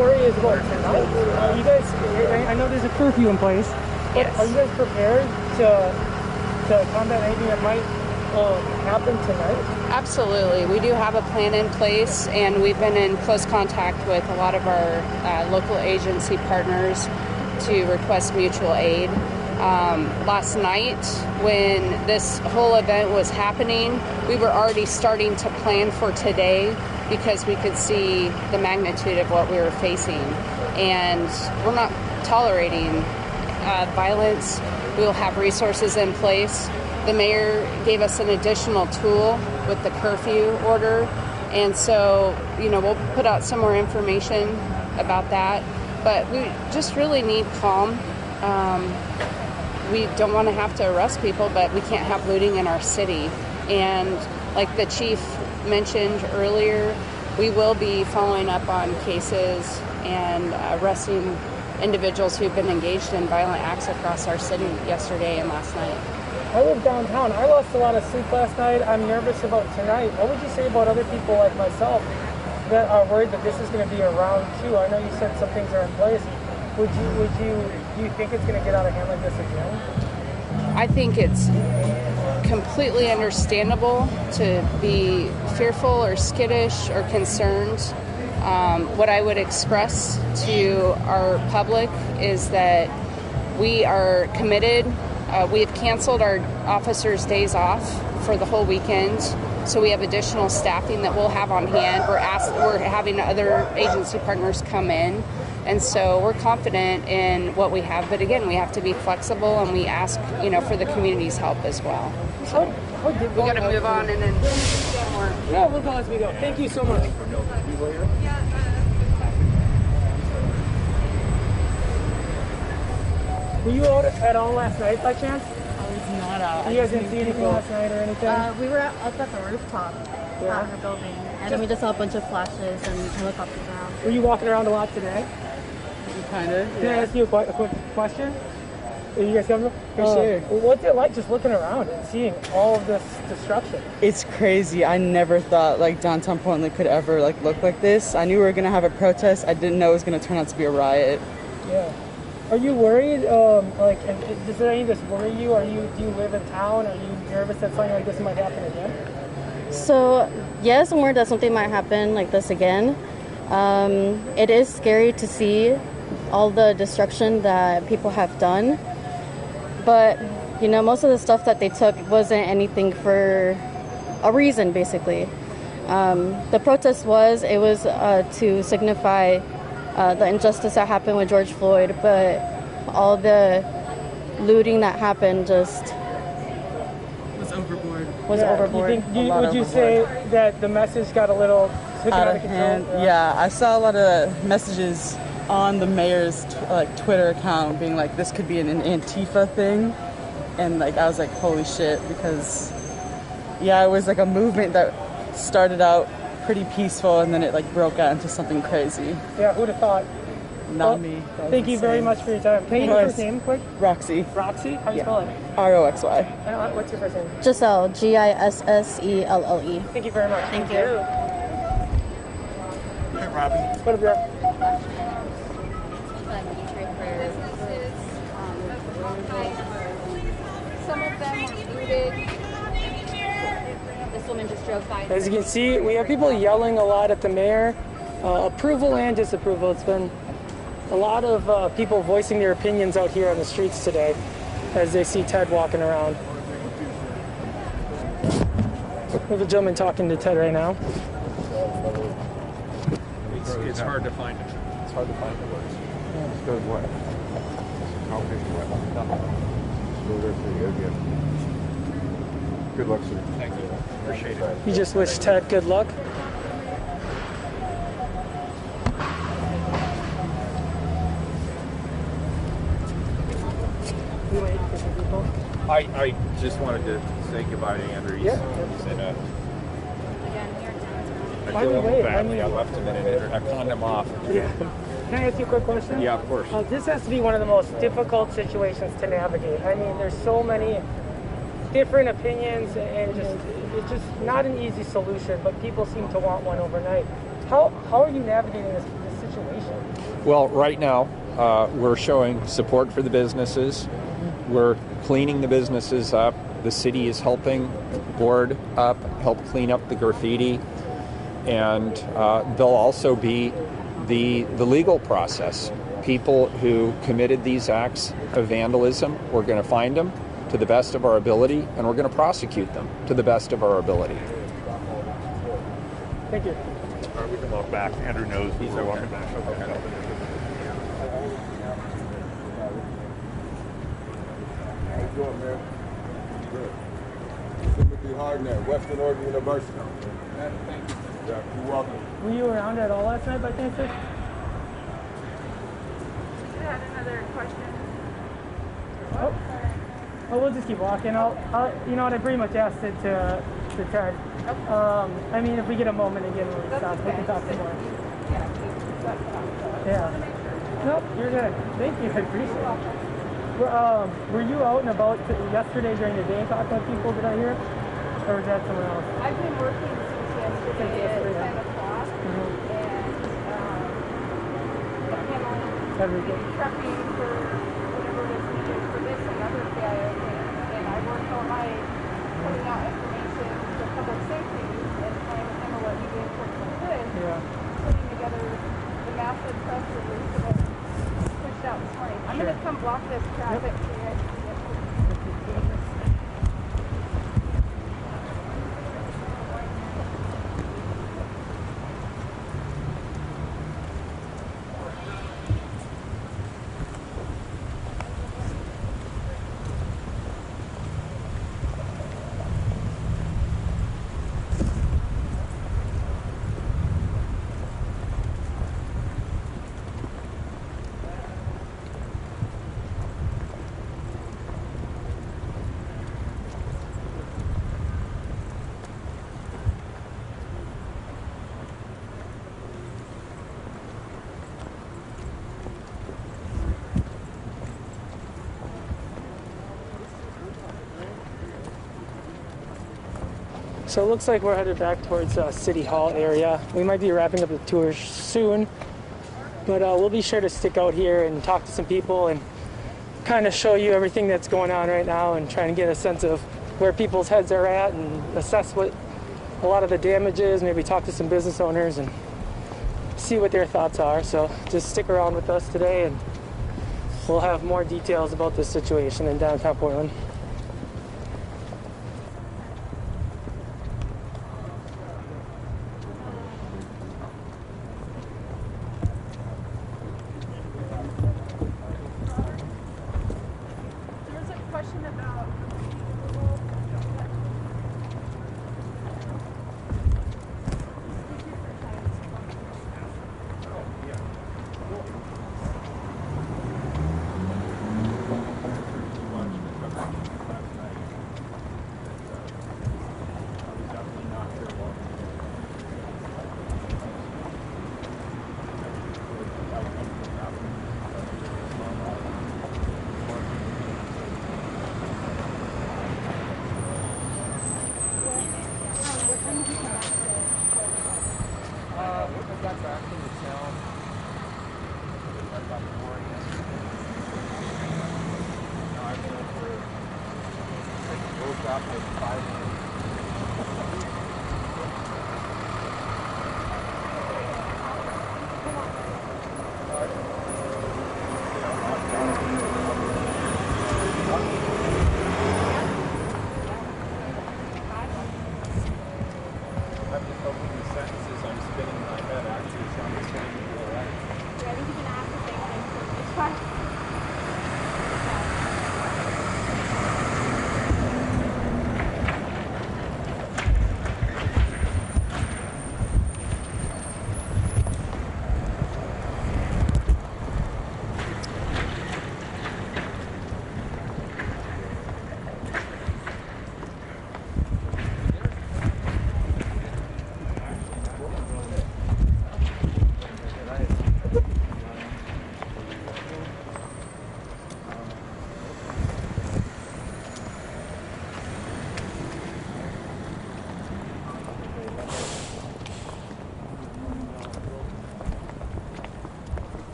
worry is about tonight. You guys, I know there's a curfew in place, but Yes. are you guys prepared to combat anything that might happen tonight? Absolutely. We do have a plan in place, and we've been in close contact with a lot of our local agency partners to request mutual aid. Last night, when this whole event was happening, we were already starting to plan for today because we could see the magnitude of what we were facing. And we're not tolerating violence. We will have resources in place. The mayor gave us an additional tool with the curfew order. And so, we'll put out some more information about that. But we just really need calm. We don't want to have to arrest people, but we can't have looting in our city. And like the chief mentioned earlier, we will be following up on cases and arresting individuals who've been engaged in violent acts across our city yesterday and last night. I live downtown. I lost a lot of sleep last night. I'm nervous about tonight. What would you say about other people like myself that are worried that this is going to be a round two? I know you said some things are in place. Do you think it's going to get out of hand like this again? I think it's completely understandable to be fearful or skittish or concerned. What I would express to our public is that we are committed. We have canceled our officers' days off for the whole weekend, so we have additional staffing that we'll have on hand. We're having other agency partners come in, and so we're confident in what we have. But again, we have to be flexible, and we ask, for the community's help as well. So we got to move on and then more. Yeah, we'll go as we go. Thank you so much. Were you out at all last night by chance? I was not out. You guys didn't see anything last night or anything? We were up at the rooftop at the building, and then we just saw a bunch of flashes and helicopters around. Were you walking around a lot today? Kind of. Can I ask you a quick question? Are you guys coming? Sure. What's it like just looking around and seeing all of this destruction? It's crazy. I never thought downtown Portland could ever look like this. I knew we were gonna have a protest. I didn't know it was gonna turn out to be a riot. Yeah. Are you worried? Does any of this worry you? Do you live in town? Are you nervous that something like this might happen again? So yes, I'm worried that something might happen like this again. It is scary to see all the destruction that people have done. But, most of the stuff that they took wasn't anything for a reason, basically. The protest was to signify the injustice that happened with George Floyd, but all the looting that happened just Was overboard. Would you say that the message got a little taken out of control? Yeah, I saw a lot of messages on the mayor's Twitter account being like, this could be an Antifa thing. And I was like, holy shit, because it was a movement that started out pretty peaceful and then it broke out into something crazy. Yeah, who'd have thought? Not me. Thank you very much for your time. Can you get your first name quick? Roxy. Roxy? How do you spell it? Roxy. What's your first name? Giselle, Gisselle. Thank you very much. Thank you. Hey, Robbie. What up, girl? Some of them were looted. This woman just drove by. As you can see, we have people yelling a lot at the mayor, approval and disapproval. It's been a lot of people voicing their opinions out here on the streets today as they see Ted walking around. We have a gentleman talking to Ted right now. It's hard to find it. It's hard to find the words. It's good what? How big what? Good luck, sir. Thank you. Appreciate it. You just wish Ted good luck. I just wanted to say goodbye to Andrew. He's in a... I feel him badly. I left him in an I conned him off. Yeah. Can I ask you a quick question? Yeah, of course. This has to be one of the most difficult situations to navigate. I mean, there's so many different opinions and it's just not an easy solution, but people seem to want one overnight. How are you navigating this situation? situation? Well, right now, we're showing support for the businesses. We're cleaning the businesses up. The city is helping board up, help clean up the graffiti. And there'll also be the legal process. People who committed these acts of vandalism, we're going to find them to the best of our ability, and we're going to prosecute them to the best of our ability. Thank you. All right, we can walk back. Andrew knows we're walking back. Okay. How you doing, man? Good. Timothy Hardner, Western Oregon University. Thank you. Yeah, you're welcome. Were you around at all last night by chance, sir? You had another question? Oh, we'll just keep walking. You know what? I pretty much asked it to Ted. Okay. I mean, if we get a moment again, we'll stop. We can talk some more. Yeah. Nope, you're good. Thank you. I appreciate it. Were you out and about yesterday during the day talking with people? Did I hear? Or was that someone else? I've been working since yesterday at 10 o'clock, and handling prepping for whatever was needed for this and other CIO things. And I worked all night putting out information for public safety and trying to handle what media enforcement could, putting together the massive press release that I pushed out this morning. I'm going to come block this traffic so you guys can get through. So it looks like we're headed back towards City Hall area. We might be wrapping up the tour soon, but we'll be sure to stick out here and talk to some people and kind of show you everything that's going on right now and try and get a sense of where people's heads are at and assess what a lot of the damage is, maybe talk to some business owners and see what their thoughts are. So just stick around with us today and we'll have more details about this situation in downtown Portland.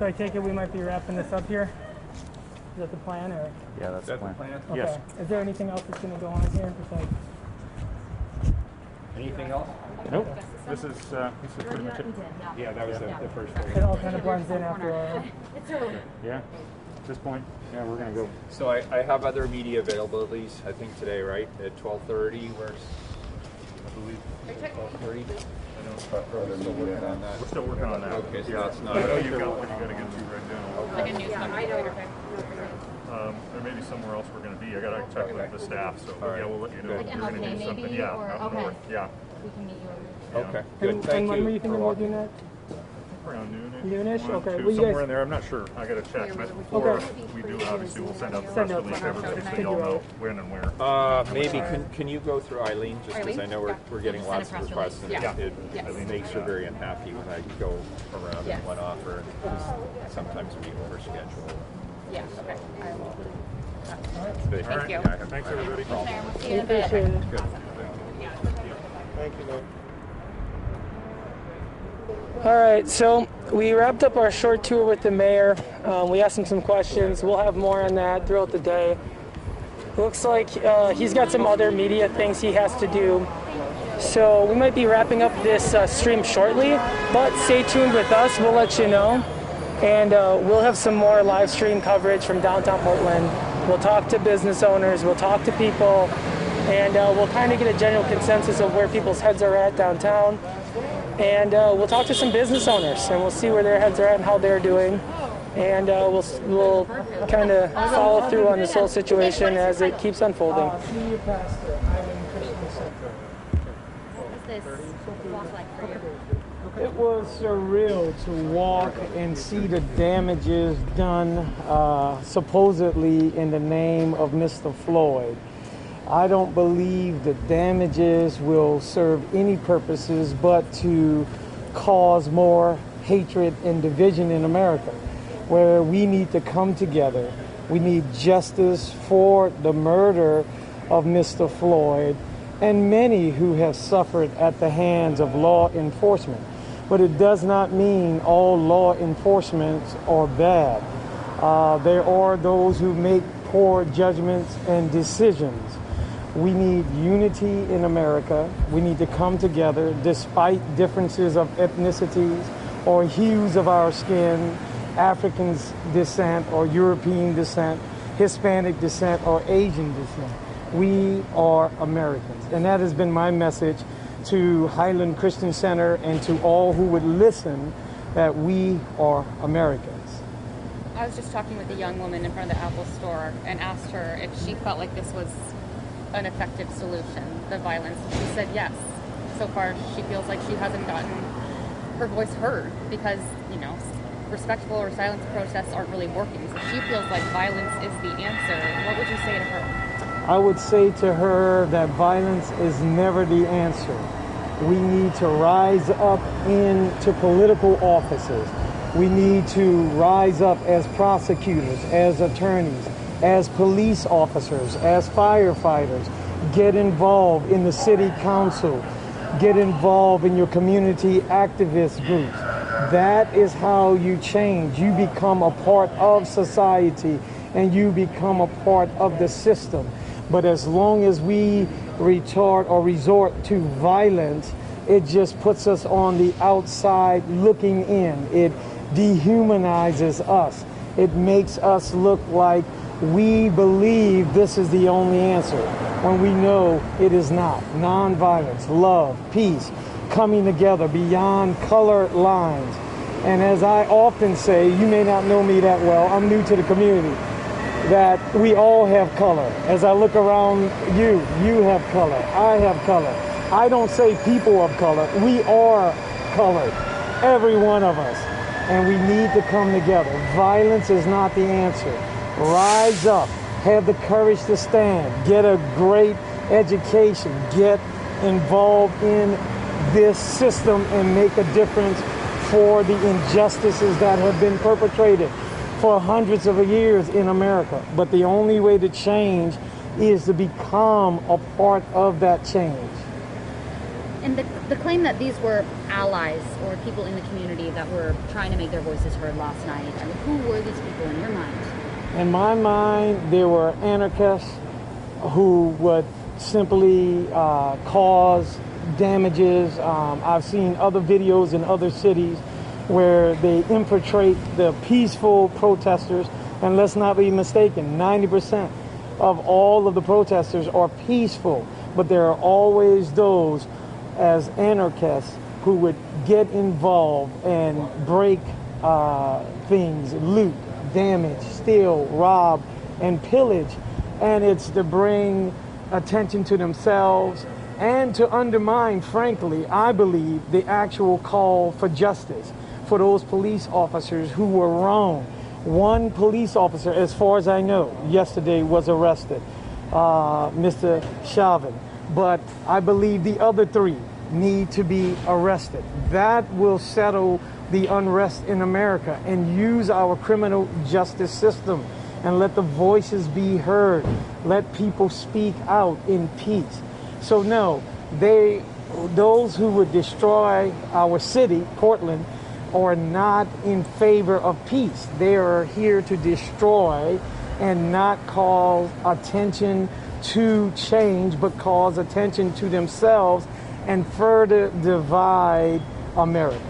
So I take it we might be wrapping this up here? Is that the plan, or? Yeah, that's the plan. Okay. Yes. Is there anything else that's going to go on here besides? Anything else? Nope. This is pretty much it. Yeah, that was the first thing. It all kind of blends in after a... Yeah. At this point, yeah, we're gonna go. So I have other media availabilities, I think today, right? At 12:30, where's, I believe, 12:30? We're still working on that. We're still working on that. Okay, so yeah. that's not... I know you've got what you gotta get to right now. Like a news later. There may be somewhere else we're gonna be. I gotta check with the staff, so All right. yeah, we'll let you know. Good. We're gonna do MLK something. maybe, Yeah, or- up okay. north. Yeah. We can meet you over there. Okay, good, And thank when were you you. thinking about doing that? Around noonish. Noonish? One, Okay. two, Well, you somewhere guys- in there. I'm not sure. I gotta check. But before Okay. we do, obviously, we'll send out the Send press out release to something. everybody so Figure y'all know out. when and where. Maybe, can you go through Eileen, just because I know we're getting Send a lots of press requests, and release. it Yes. makes her very unhappy when I go around Yes. in one offer, and sometimes we overschedule. Yeah, okay. I will. But, Thank you. yeah, I have Thanks, no everybody. problem. We'll see you in a bit. Appreciate it. Good. Thank you, man. All right, so we wrapped up our short tour with the mayor. We asked him some questions. We'll have more on that throughout the day. Looks like he's got some other media things he has to do. So we might be wrapping up this stream shortly, but stay tuned with us. We'll let you know. And we'll have some more live stream coverage from downtown Portland. We'll talk to business owners, we'll talk to people, and we'll kind of get a general consensus of where people's heads are at downtown. And we'll talk to some business owners, and we'll see where their heads are at and how they're doing. And we'll kind of follow through on this whole situation as it keeps unfolding. What was this walk like for you? It was surreal to walk and see the damages done supposedly in the name of Mr. Floyd. I don't believe the damages will serve any purposes but to cause more hatred and division in America, where we need to come together. We need justice for the murder of Mr. Floyd and many who have suffered at the hands of law enforcement. But it does not mean all law enforcements are bad. There are those who make poor judgments and decisions. We need unity in America. We need to come together despite differences of ethnicities or hues of our skin, African descent or European descent, Hispanic descent or Asian descent. We are Americans. And that has been my message to Highland Christian Center and to all who would listen, that we are Americans. I was just talking with a young woman in front of the Apple store and asked her if she felt like this was an effective solution, the violence. And she said yes. So far, she feels like she hasn't gotten her voice heard because, respectful or silent protests aren't really working. So she feels like violence is the answer. What would you say to her? I would say to her that violence is never the answer. We need to rise up into political offices. We need to rise up as prosecutors, as attorneys, as police officers, as firefighters. Get involved in the city council. Get involved in your community activist groups. That is how you change. You become a part of society and you become a part of the system. But as long as we retard or resort to violence, it just puts us on the outside looking in. It dehumanizes us. It makes us look like we believe this is the only answer, when we know it is not. Nonviolence, love, peace, coming together beyond color lines. And as I often say, you may not know me that well, I'm new to the community, that we all have color. As I look around you have color, I have color. I don't say people of color, we are colored, every one of us. And we need to come together. Violence is not the answer. Rise up, have the courage to stand, get a great education, get involved in this system and make a difference for the injustices that have been perpetrated for hundreds of years in America. But the only way to change is to become a part of that change. And the claim that these were allies or people in the community that were trying to make their voices heard last night, I mean, who were these people in your mind? In my mind, there were anarchists who would simply cause damages. I've seen other videos in other cities where they infiltrate the peaceful protesters. And let's not be mistaken, 90% of all of the protesters are peaceful, but there are always those as anarchists who would get involved and break things, loot, damage, steal, rob, and pillage. And it's to bring attention to themselves and to undermine, frankly, I believe, the actual call for justice for those police officers who were wrong. One police officer, as far as I know, yesterday was arrested, Mr. Chauvin. But I believe the other 3 need to be arrested. That will settle the unrest in America and use our criminal justice system and let the voices be heard. Let people speak out in peace. So no, those who would destroy our city, Portland, are not in favor of peace. They are here to destroy and not cause attention to change, but cause attention to themselves and further divide America.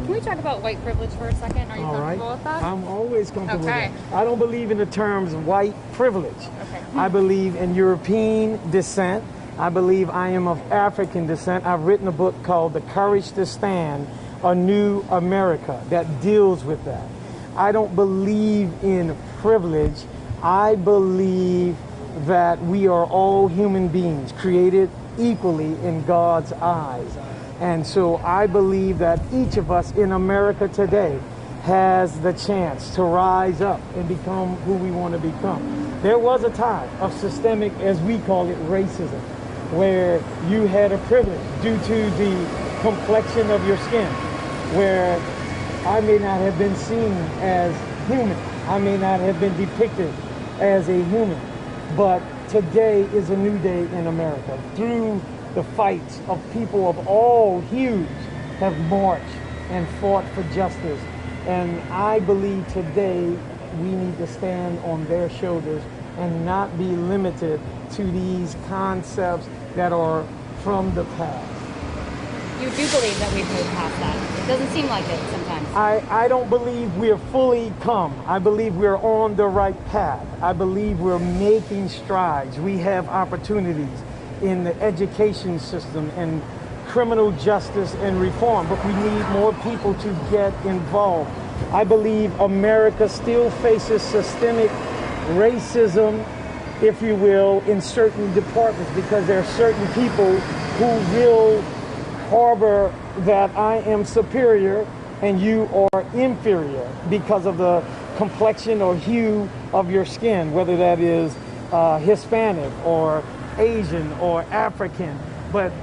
Can we talk about white privilege for a second? Are you comfortable with that? I'm always comfortable Okay. with that. I don't believe in the terms white privilege. Okay. I believe in European descent. I believe I am of African descent. I've written a book called The Courage to Stand, A New America, that deals with that. I don't believe in privilege. I believe that we are all human beings created equally in God's eyes. And so I believe that each of us in America today has the chance to rise up and become who we want to become. There was a time of systemic, as we call it, racism, where you had a privilege due to the complexion of your skin, where I may not have been seen as human. I may not have been depicted as a human. But today is a new day in America. Through the fights of people of all hues have marched and fought for justice. And I believe today we need to stand on their shoulders and not be limited to these concepts that are from the past. You do believe that we've moved past that. It doesn't seem like it sometimes. I don't believe we're fully come. I believe we're on the right path. I believe we're making strides. We have opportunities in the education system and criminal justice and reform, but we need more people to get involved. I believe America still faces systemic racism, if you will, in certain departments, because there are certain people who will harbor that I am superior and you are inferior because of the complexion or hue of your skin, whether that is Hispanic or Asian or African. But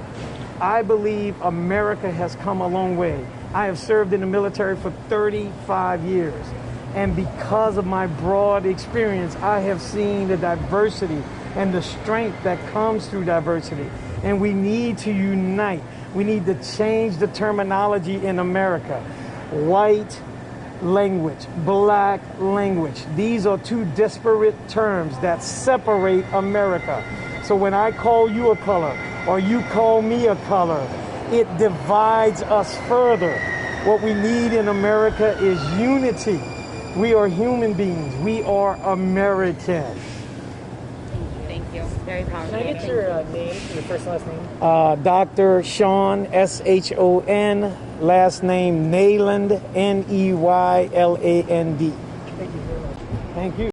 I believe America has come a long way. I have served in the military for 35 years. And because of my broad experience, I have seen the diversity and the strength that comes through diversity. And we need to unite. We need to change the terminology in America. White language, black language. These are two disparate terms that separate America. So when I call you a color or you call me a color, it divides us further. What we need in America is unity. We are human beings. We are Americans. Thank you. Very powerful. Can I get your name, your first and last name? Dr. Sean, S-H-O-N, last name Neyland, N-E-Y-L-A-N-D. Thank you very much. Thank you.